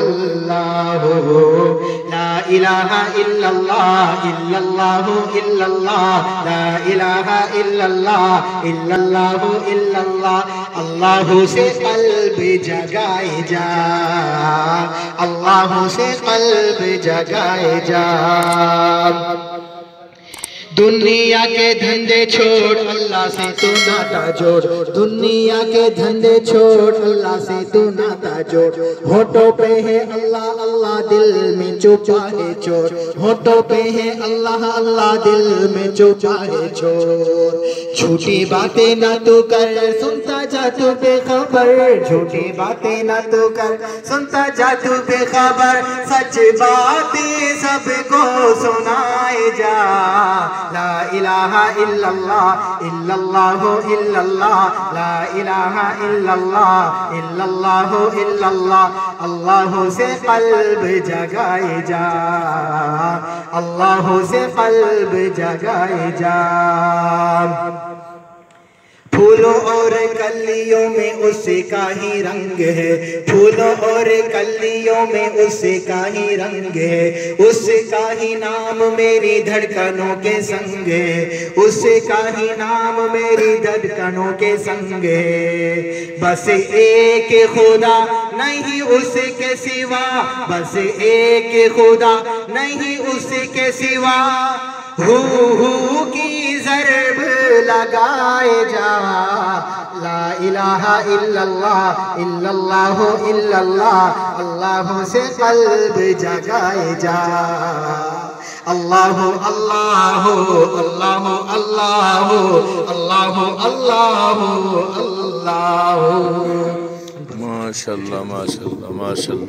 अल्लाह ला इलाहा इल्लल्लाह इल्लल्लाह इल्लल्लाह ला इलाहा इल्लल्लाह इल्लल्लाह इल्लल्लाह अल्लाह से क़ल्ब जगाए जा अल्लाह से क़ल्ब जगाए जा दुनिया के धंधे छोड़ अल्लाह से तू नाता जोड़ दुनिया के धंधे छोड़ अल्लाह से तू नाता जोड़ होठों पे है अल्लाह अल्लाह दिल में छुपा है चोर होठों पे है अल्लाह अल्लाह दिल में छुपा है चोर झूठी बातें ना तू कर सुनता जा तू बेखबर झूठी बातें ना तू कर सुनता जा तू बेखबर सच बातें सबको सुनाए जा ला इलाहा इल्लल्लाह इल्लल्लाह इल्लल्लाह ला इलाहा इल्लल्लाह इल्लल्लाह इल्लल्लाह अल्लाह से क़ल्ब जगाए जा अल्लाह से क़ल्ब जगाए जा फूलों और कलियों में उसका ही रंग है फूलों और कलियों में उसका ही रंग है उसका ही नाम मेरी धड़कनों के संग है उसका ही नाम मेरी धड़कनों के संग है बस एक खुदा नहीं उसके सिवा बस एक खुदा नहीं उसके सिवा हू की ज़रब लगाए जा ला इलाहा इल्लल्लाह इल्लल्लाह इल्लल्लाह अल्लाह से क़ल्ब जगाए जा अल्लाह अल्लाह अल्लाह अल्लाह अल्लाह अल्लाह अल्लाह माशाअल्लाह माशाअल्लाह माशाअल्लाह।